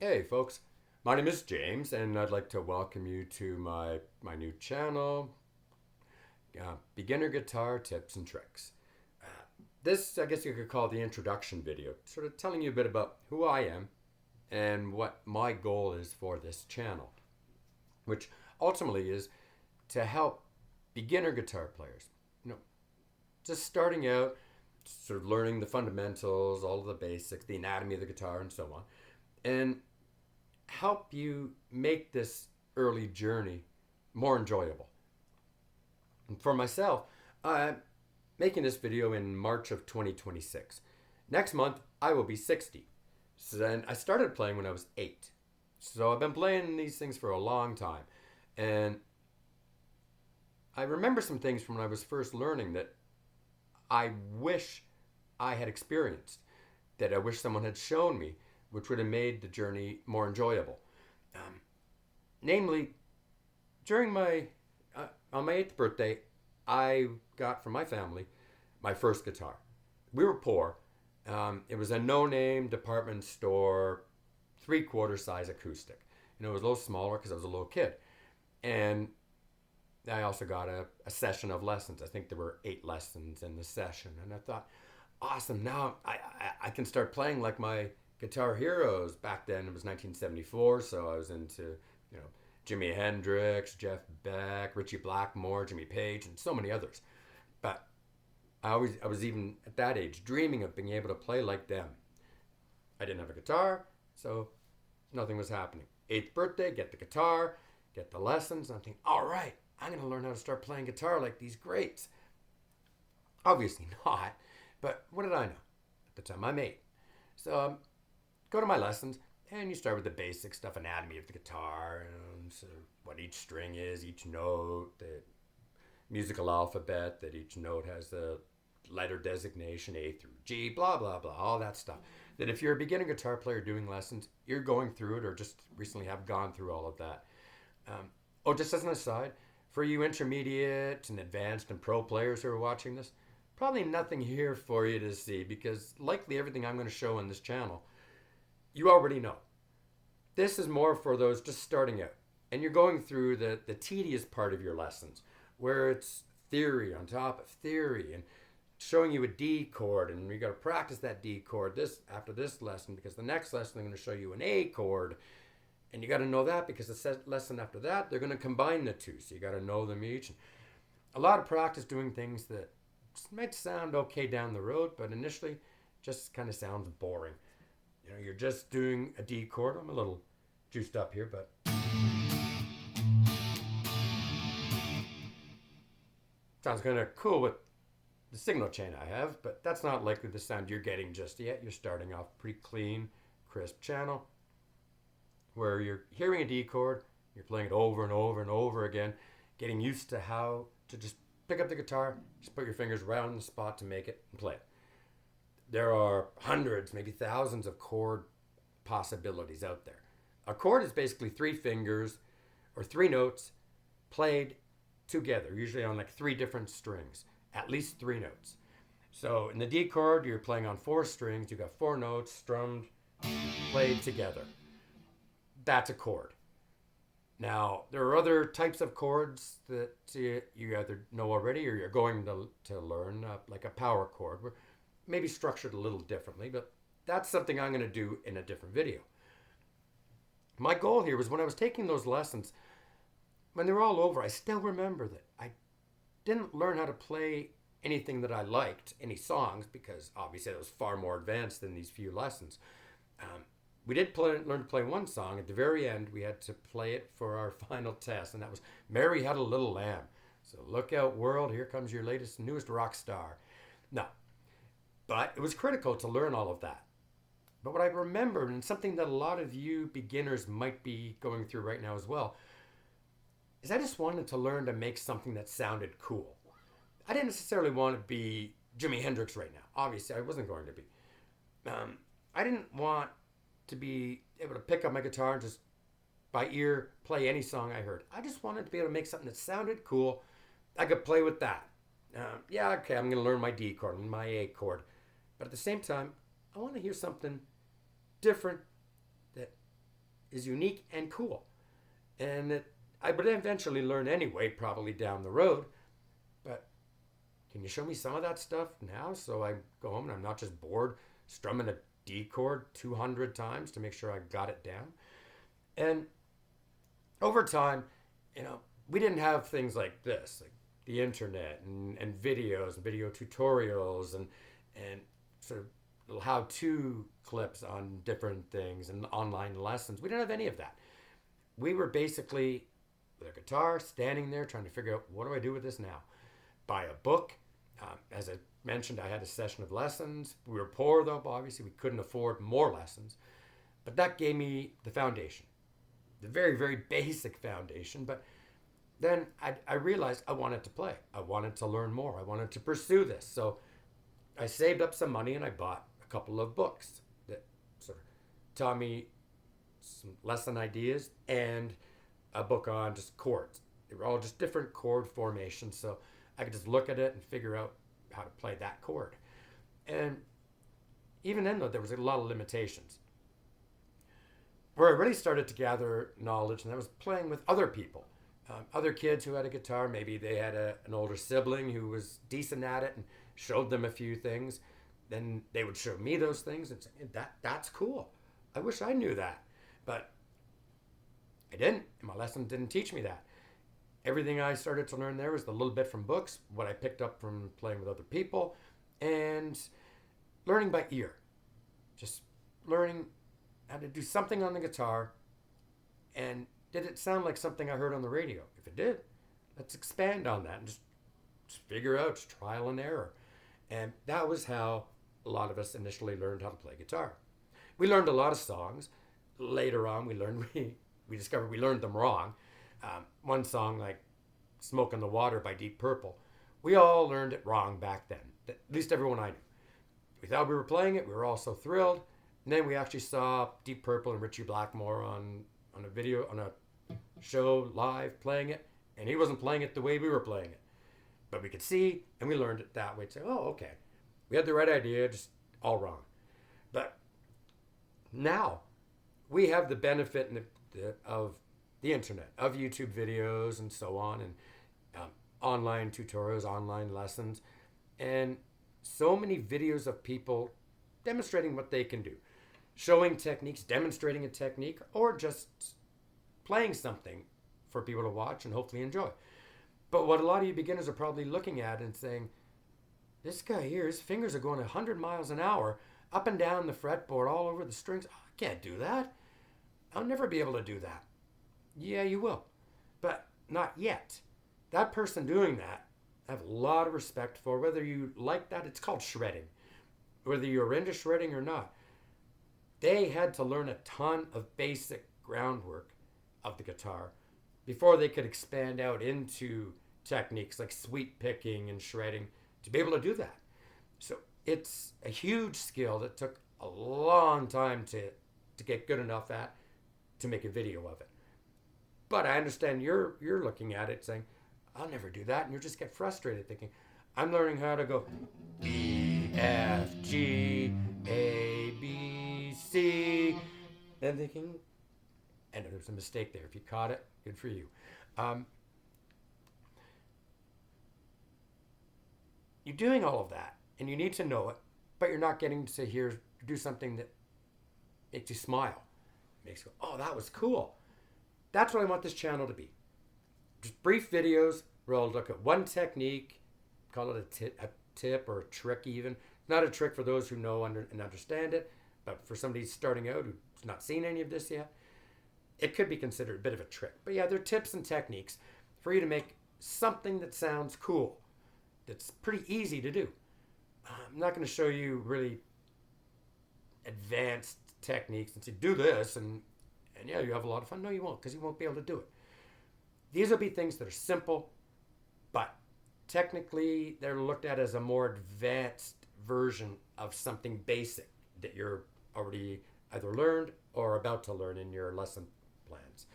Hey folks, my name is James and I'd like to welcome you to my new channel, Beginner Guitar Tips and Tricks. This, I guess you could call the introduction video, sort of telling you a bit about who I am and what my goal is for this channel, which ultimately is to help beginner guitar players, just starting out, sort of learning the fundamentals, all of the basics, the anatomy of the guitar and so on, and help you make this early journey more enjoyable. And for myself, I'm making this video in March of 2026. Next month, I will be 60. So then I started playing when I was 8. So I've been playing these things for a long time. And I remember some things from when I was first learning that I wish I had experienced, that I wish someone had shown me, which would have made the journey more enjoyable. Namely, during on my 8th birthday, I got from my family my first guitar. We were poor. It was a no-name department store, 3/4 size acoustic. It was a little smaller because I was a little kid. And I also got a session of lessons. I think there were 8 lessons in the session. And I thought, awesome, now I can start playing like my guitar heroes. Back then it was 1974, so I was into, Jimi Hendrix, Jeff Beck, Ritchie Blackmore, Jimmy Page, and so many others. But I was even at that age dreaming of being able to play like them. I didn't have a guitar, so nothing was happening. 8th birthday, get the guitar, get the lessons. I'm thinking, all right, I'm going to learn how to start playing guitar like these greats. Obviously not, but what did I know? At the time, I'm 8. So go to my lessons, and you start with the basic stuff, anatomy of the guitar, and sort of what each string is, each note, the musical alphabet, that each note has the letter designation, A through G, blah, blah, blah, all that stuff. That if you're a beginner guitar player doing lessons, you're going through it or just recently have gone through all of that. Just as an aside, for you intermediate and advanced and pro players who are watching this, probably nothing here for you to see because likely everything I'm going to show on this channel you already know. This is more for those just starting out. And you're going through the tedious part of your lessons, where it's theory on top of theory and showing you a D chord, and you got to practice that D chord after this lesson because the next lesson I'm going to show you an A chord, and you got to know that because the lesson after that they're going to combine the two, so you got to know them each. And a lot of practice doing things that might sound okay down the road, but initially just kind of sounds boring. You're just doing a D chord. I'm a little juiced up here, but sounds kind of cool with the signal chain I have, but that's not likely the sound you're getting just yet. You're starting off pretty clean, crisp channel where you're hearing a D chord, you're playing it over and over and over again, getting used to how to just pick up the guitar, just put your fingers right on the spot to make it and play it. There are hundreds, maybe thousands of chord possibilities out there. A chord is basically 3 fingers or 3 notes played together, usually on like 3 different strings, at least 3 notes. So in the D chord, you're playing on 4 strings. You've got 4 notes strummed, played together. That's a chord. Now, there are other types of chords that you either know already or you're going to learn, like a power chord, where maybe structured a little differently, but that's something I'm going to do in a different video. My goal here was when I was taking those lessons, when they were all over, I still remember that I didn't learn how to play anything that I liked, any songs, because obviously I was far more advanced than these few lessons. We did learn to play one song. At the very end, we had to play it for our final test, and that was Mary Had a Little Lamb. So look out, world, here comes your latest, newest rock star. No. But it was critical to learn all of that. But what I remembered, and something that a lot of you beginners might be going through right now as well, is I just wanted to learn to make something that sounded cool. I didn't necessarily want to be Jimi Hendrix right now. Obviously, I wasn't going to be. I didn't want to be able to pick up my guitar and just by ear play any song I heard. I just wanted to be able to make something that sounded cool. I could play with that. Okay, I'm going to learn my D chord and my A chord. But at the same time, I want to hear something different that is unique and cool. And I would eventually learn anyway, probably down the road. But can you show me some of that stuff now so I go home and I'm not just bored strumming a D chord 200 times to make sure I got it down? And over time, we didn't have things like this, like the internet and videos and video tutorials and sort of little how-to clips on different things and online lessons. We didn't have any of that. We were basically with a guitar, standing there trying to figure out, what do I do with this now? Buy a book. As I mentioned, I had a session of lessons. We were poor, though, obviously. We couldn't afford more lessons. But that gave me the foundation, the very, very basic foundation. But then I realized I wanted to play. I wanted to learn more. I wanted to pursue this. So I saved up some money and I bought a couple of books that sort of taught me some lesson ideas and a book on just chords. They were all just different chord formations. So I could just look at it and figure out how to play that chord. And even then, though, there was a lot of limitations. Where I really started to gather knowledge, and I was playing with other people, other kids who had a guitar. Maybe they had an older sibling who was decent at it and showed them a few things. Then they would show me those things and say, that's cool. I wish I knew that. But I didn't. My lesson didn't teach me that. Everything I started to learn there was a little bit from books, what I picked up from playing with other people, and learning by ear. Just learning how to do something on the guitar, and did it sound like something I heard on the radio? If it did, let's expand on that and just figure out, just trial and error. And that was how a lot of us initially learned how to play guitar. We learned a lot of songs. Later on, we discovered we learned them wrong. One song like Smoke in the Water by Deep Purple, we all learned it wrong back then. At least everyone I knew. We thought we were playing it. We were all so thrilled. And then we actually saw Deep Purple and Richie Blackmore on a show live playing it. And he wasn't playing it the way we were playing it. But we could see, and we learned it that way. To say, oh, okay. We had the right idea, just all wrong. But now we have the benefit of the internet, of YouTube videos and so on, and online tutorials, online lessons, and so many videos of people demonstrating what they can do, showing techniques, demonstrating a technique, or just playing something for people to watch and hopefully enjoy. But what a lot of you beginners are probably looking at and saying, this guy here, his fingers are going 100 miles an hour up and down the fretboard, all over the strings. Oh, I can't do that. I'll never be able to do that. Yeah, you will, but not yet. That person doing that, I have a lot of respect for. Whether you like that, it's called shredding. Whether you're into shredding or not, they had to learn a ton of basic groundwork of the guitar before they could expand out into techniques like sweep picking and shredding to be able to do that. So it's a huge skill that took a long time to get good enough at to make a video of it. But I understand you're looking at it saying, I'll never do that. And you just get frustrated thinking, I'm learning how to go B, F, G, A, B, C. And thinking, and there's a mistake there. If you caught it, good for you. You're doing all of that, and you need to know it, but you're not getting to do something that makes you smile. Makes you go, oh, that was cool. That's what I want this channel to be. Just brief videos where I'll look at one technique, call it a tip or a trick even. Not a trick for those who know and understand it, but for somebody starting out who's not seen any of this yet, it could be considered a bit of a trick. But yeah, they're tips and techniques for you to make something that sounds cool, that's pretty easy to do. I'm not going to show you really advanced techniques and say, do this, and yeah, you have a lot of fun. No, you won't, because you won't be able to do it. These will be things that are simple, but technically they're looked at as a more advanced version of something basic that you're already either learned or about to learn in your lesson plans.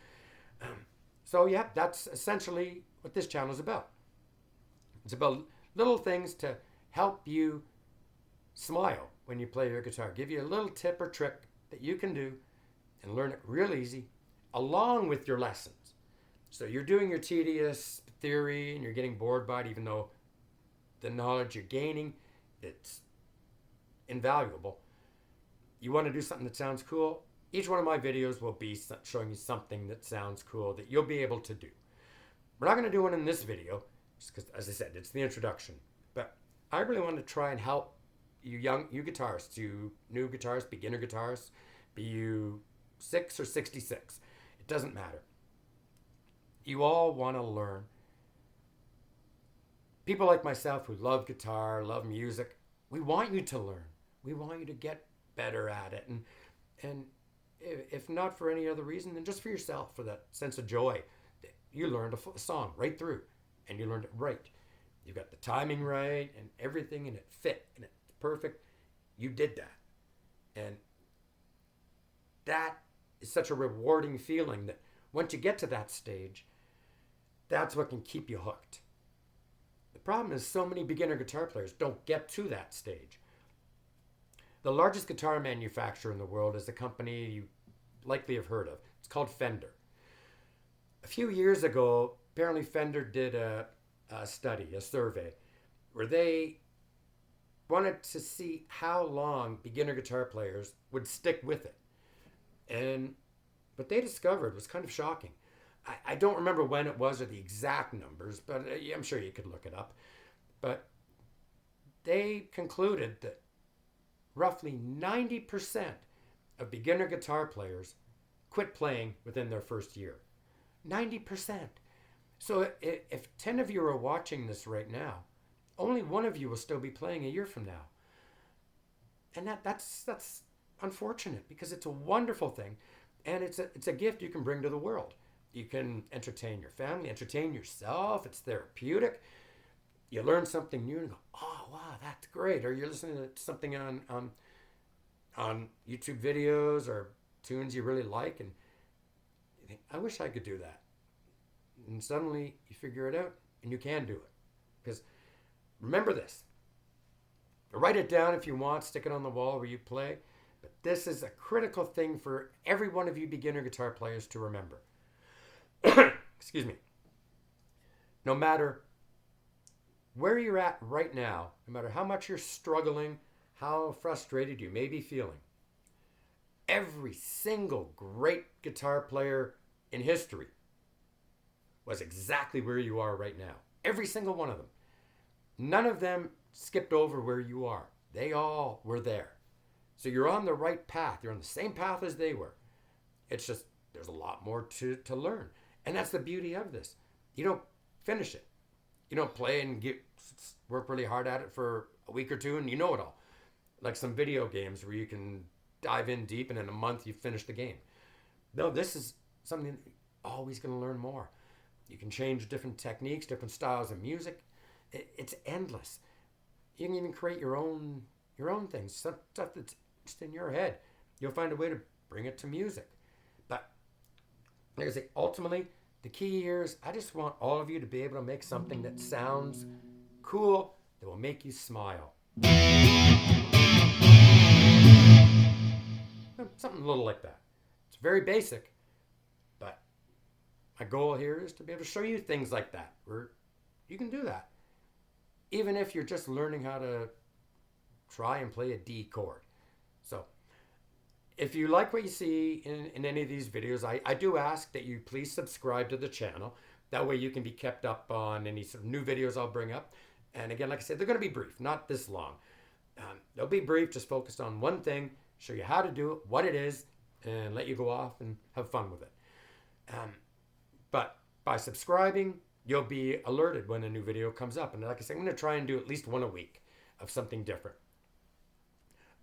So yeah, that's essentially what this channel is about. It's about little things to help you smile when you play your guitar. Give you a little tip or trick that you can do and learn it real easy along with your lessons. So you're doing your tedious theory and you're getting bored by it, even though the knowledge you're gaining, it's invaluable. You want to do something that sounds cool? Each one of my videos will be showing you something that sounds cool that you'll be able to do. We're not going to do one in this video, just because, as I said, it's the introduction. But I really want to try and help you guitarists, you new guitarists, beginner guitarists, be you 6 or 66. It doesn't matter. You all want to learn. People like myself who love guitar, love music, we want you to learn. We want you to get better at it. And if not for any other reason, then just for yourself, for that sense of joy. You learned a song right through, and you learned it right. You got the timing right and everything, and it fit, and it's perfect. You did that. And that is such a rewarding feeling that once you get to that stage, that's what can keep you hooked. The problem is so many beginner guitar players don't get to that stage. The largest guitar manufacturer in the world is a company you likely have heard of. It's called Fender. A few years ago, apparently Fender did a study, a survey, where they wanted to see how long beginner guitar players would stick with it. And what they discovered was kind of shocking. I don't remember when it was or the exact numbers, but I'm sure you could look it up. But they concluded that roughly 90% of beginner guitar players quit playing within their first year. 90%. So if 10 of you are watching this right now, only one of you will still be playing a year from now. And that's unfortunate, because it's a wonderful thing, and it's a gift you can bring to the world. You can entertain your family, entertain yourself. It's therapeutic. You learn something new and go, oh, wow, that's great. Or you're listening to something on YouTube videos or tunes you really like, and you think, I wish I could do that. And suddenly you figure it out, and you can do it. Because remember this. Write it down if you want. Stick it on the wall where you play. But this is a critical thing for every one of you beginner guitar players to remember. Excuse me. No matter where you're at right now, no matter how much you're struggling, how frustrated you may be feeling, every single great guitar player in history was exactly where you are right now. Every single one of them. None of them skipped over where you are. They all were there. So you're on the right path. You're on the same path as they were. It's just there's a lot more to learn. And that's the beauty of this. You don't finish it. You don't play and work really hard at it for a week or two and you know it all. Like some video games where you can dive in deep and in a month you finish the game. No, this is something that you're always going to learn more. You can change different techniques, different styles of music. It's endless. You can even create your own things, stuff that's just in your head. You'll find a way to bring it to music. But like I say, ultimately, the key here is I just want all of you to be able to make something that sounds cool, that will make you smile. Something a little like that. It's very basic, but my goal here is to be able to show you things like that, where you can do that. Even if you're just learning how to try and play a D chord. So if you like what you see in any of these videos, I do ask that you please subscribe to the channel. That way you can be kept up on any sort of new videos I'll bring up. And again, like I said, they're going to be brief, not this long. They'll be brief, just focused on one thing, show you how to do it, what it is, and let you go off and have fun with it. But by subscribing, you'll be alerted when a new video comes up. And like I said, I'm going to try and do at least one a week of something different.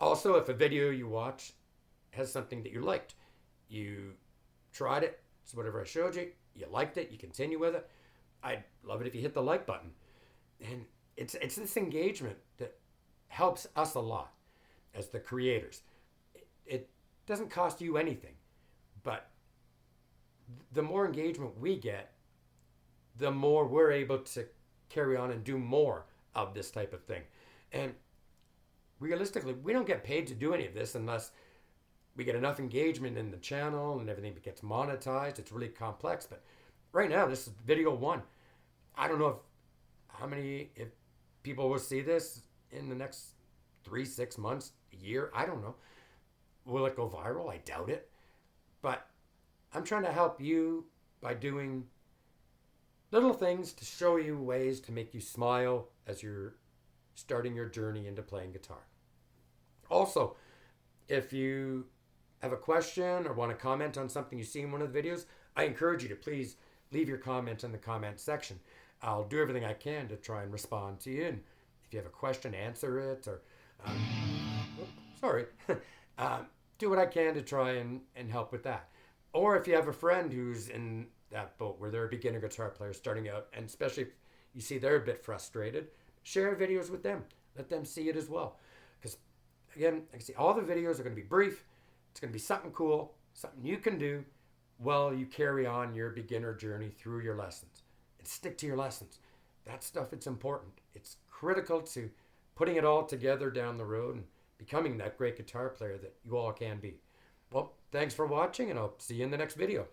Also, if a video you watch has something that you liked, you tried it, it's whatever I showed you, you liked it, you continue with it, I'd love it if you hit the like button. And it's this engagement that helps us a lot as the creators. It doesn't cost you anything, but the more engagement we get, the more we're able to carry on and do more of this type of thing. And realistically, we don't get paid to do any of this unless we get enough engagement in the channel and everything gets monetized. It's really complex. But right now, this is video one. I don't know if people will see this in the next 3, 6 months, a year. I don't know. Will it go viral? I doubt it. But I'm trying to help you by doing little things to show you ways to make you smile as you're starting your journey into playing guitar. Also, if you have a question or want to comment on something you see in one of the videos, I encourage you to please leave your comments in the comment section. I'll do everything I can to try and respond to you. And if you have a question, answer it, or do what I can to try and help with that. Or if you have a friend who's in that boat where they're a beginner guitar player starting out, and especially if you see they're a bit frustrated, share videos with them. Let them see it as well. Because again, like I say, all the videos are going to be brief. It's going to be something cool, something you can do while you carry on your beginner journey through your lessons. And stick to your lessons. That stuff, it's important. It's critical to putting it all together down the road and becoming that great guitar player that you all can be. Well, thanks for watching, and I'll see you in the next video.